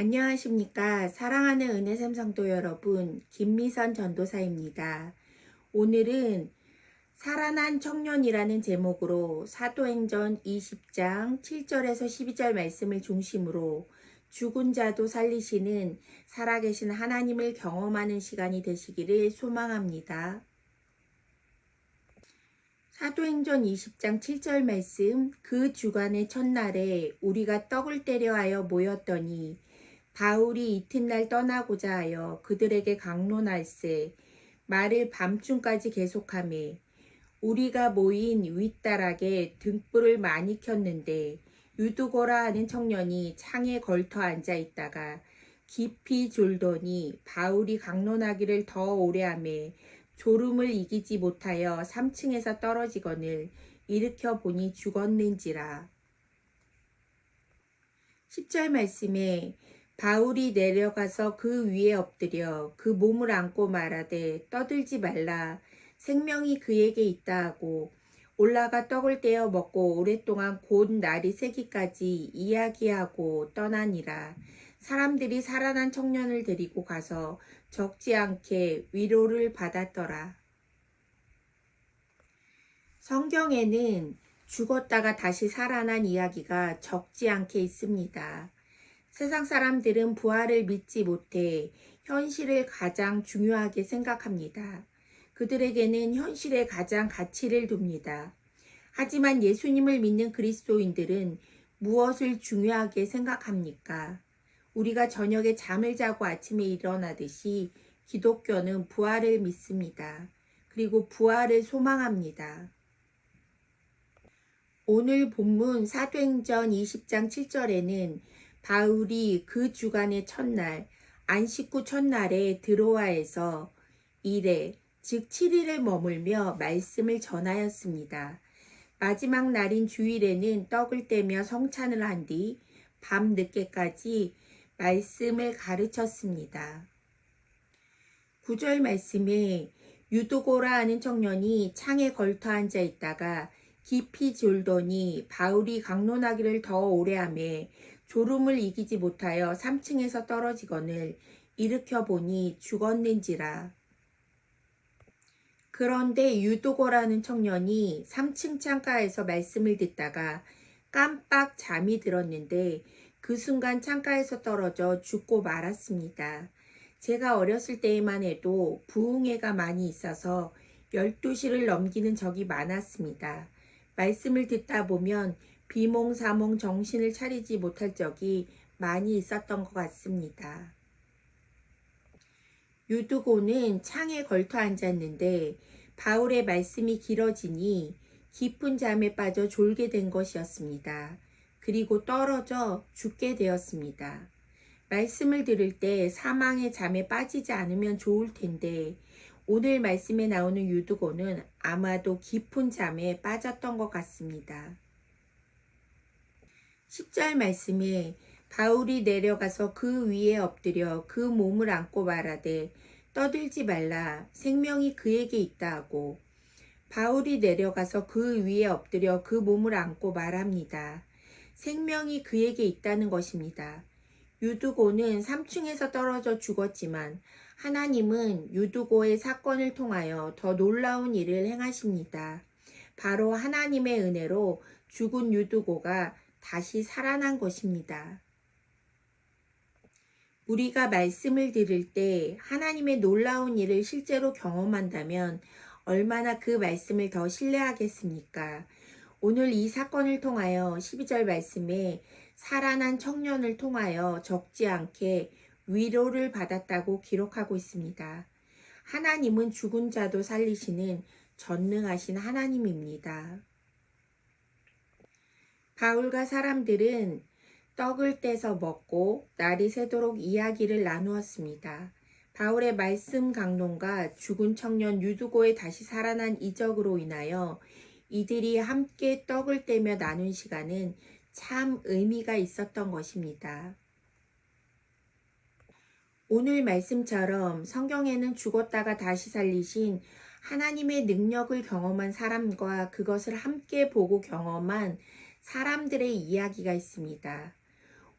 안녕하십니까. 사랑하는 은혜샘 성도 여러분, 김미선 전도사입니다. 오늘은 살아난 청년이라는 제목으로 사도행전 20장 7절에서 12절 말씀을 중심으로 죽은 자도 살리시는 살아계신 하나님을 경험하는 시간이 되시기를 소망합니다. 사도행전 20장 7절 말씀, 그 주간의 첫날에 우리가 떡을 떼려 하여 모였더니 바울이 이튿날 떠나고자 하여 그들에게 강론할세 말을 밤중까지 계속하매 우리가 모인 윗다락에 등불을 많이 켰는데 유두고라 하는 청년이 창에 걸터 앉아 있다가 깊이 졸더니 바울이 강론하기를 더 오래 하매 졸음을 이기지 못하여 3층에서 떨어지거늘 일으켜 보니 죽었는지라. 10절 말씀에 바울이 내려가서 그 위에 엎드려 그 몸을 안고 말하되 떠들지 말라 생명이 그에게 있다 하고 올라가 떡을 떼어 먹고 오랫동안 곧 날이 새기까지 이야기하고 떠나니라. 사람들이 살아난 청년을 데리고 가서 적지 않게 위로를 받았더라. 성경에는 죽었다가 다시 살아난 이야기가 적지 않게 있습니다. 세상 사람들은 부활을 믿지 못해 현실을 가장 중요하게 생각합니다. 그들에게는 현실에 가장 가치를 둡니다. 하지만 예수님을 믿는 그리스도인들은 무엇을 중요하게 생각합니까? 우리가 저녁에 잠을 자고 아침에 일어나듯이 기독교는 부활을 믿습니다. 그리고 부활을 소망합니다. 오늘 본문 사도행전 20장 7절에는 바울이 그 주간의 첫날 안식 후 첫날에 드로아에서 일해 즉 7일을 머물며 말씀을 전하였습니다. 마지막 날인 주일에는 떡을 떼며 성찬을 한 뒤 밤 늦게까지 말씀을 가르쳤습니다. 9절 말씀에 유두고라 하는 청년이 창에 걸터 앉아 있다가 깊이 졸더니 바울이 강론하기를 더 오래 하며 졸음을 이기지 못하여 3층에서 떨어지거늘 일으켜 보니 죽었는지라. 그런데 유두고라는 청년이 3층 창가에서 말씀을 듣다가 깜빡 잠이 들었는데 그 순간 창가에서 떨어져 죽고 말았습니다. 제가 어렸을 때에만 해도 부흥회가 많이 있어서 12시를 넘기는 적이 많았습니다. 말씀을 듣다 보면 비몽사몽 정신을 차리지 못할 적이 많이 있었던 것 같습니다. 유두고는 창에 걸터 앉았는데 바울의 말씀이 길어지니 깊은 잠에 빠져 졸게 된 것이었습니다. 그리고 떨어져 죽게 되었습니다. 말씀을 들을 때 사망의 잠에 빠지지 않으면 좋을 텐데 오늘 말씀에 나오는 유두고는 아마도 깊은 잠에 빠졌던 것 같습니다. 10절 말씀에 바울이 내려가서 그 위에 엎드려 그 몸을 안고 말하되 떠들지 말라 생명이 그에게 있다 하고 바울이 내려가서 그 위에 엎드려 그 몸을 안고 말합니다. 생명이 그에게 있다는 것입니다. 유두고는 3층에서 떨어져 죽었지만 하나님은 유두고의 사건을 통하여 더 놀라운 일을 행하십니다. 바로 하나님의 은혜로 죽은 유두고가 다시 살아난 것입니다. 우리가 말씀을 들을 때 하나님의 놀라운 일을 실제로 경험한다면 얼마나 그 말씀을 더 신뢰하겠습니까? 오늘 이 사건을 통하여 12절 말씀에 살아난 청년을 통하여 적지 않게 위로를 받았다고 기록하고 있습니다. 하나님은 죽은 자도 살리시는 전능하신 하나님입니다. 바울과 사람들은 떡을 떼서 먹고 날이 새도록 이야기를 나누었습니다. 바울의 말씀 강론과 죽은 청년 유두고의 다시 살아난 이적으로 인하여 이들이 함께 떡을 떼며 나눈 시간은 참 의미가 있었던 것입니다. 오늘 말씀처럼 성경에는 죽었다가 다시 살리신 하나님의 능력을 경험한 사람과 그것을 함께 보고 경험한 사람들의 이야기가 있습니다.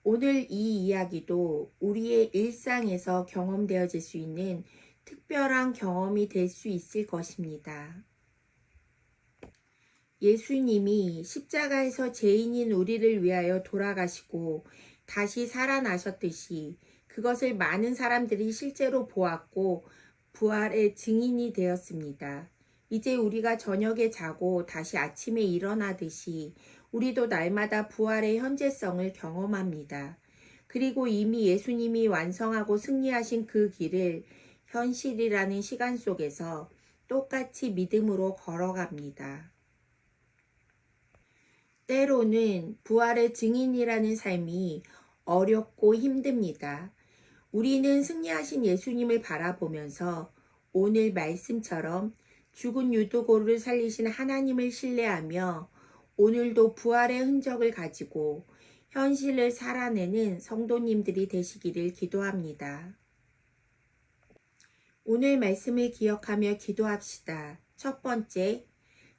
오늘 이 이야기도 우리의 일상에서 경험되어질 수 있는 특별한 경험이 될 수 있을 것입니다. 예수님이 십자가에서 죄인인 우리를 위하여 돌아가시고 다시 살아나셨듯이 그것을 많은 사람들이 실제로 보았고 부활의 증인이 되었습니다. 이제 우리가 저녁에 자고 다시 아침에 일어나듯이 우리도 날마다 부활의 현재성을 경험합니다. 그리고 이미 예수님이 완성하고 승리하신 그 길을 현실이라는 시간 속에서 똑같이 믿음으로 걸어갑니다. 때로는 부활의 증인이라는 삶이 어렵고 힘듭니다. 우리는 승리하신 예수님을 바라보면서 오늘 말씀처럼 죽은 유두고를 살리신 하나님을 신뢰하며 오늘도 부활의 흔적을 가지고 현실을 살아내는 성도님들이 되시기를 기도합니다. 오늘 말씀을 기억하며 기도합시다. 첫 번째,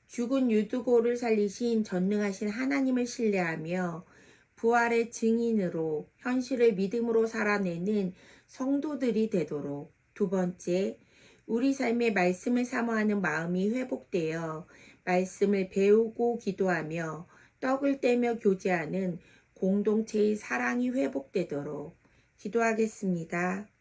죽은 유두고를 살리신 전능하신 하나님을 신뢰하며 부활의 증인으로 현실을 믿음으로 살아내는 성도들이 되도록. 두 번째, 우리 삶의 말씀을 사모하는 마음이 회복되어 말씀을 배우고 기도하며 떡을 떼며 교제하는 공동체의 사랑이 회복되도록 기도하겠습니다.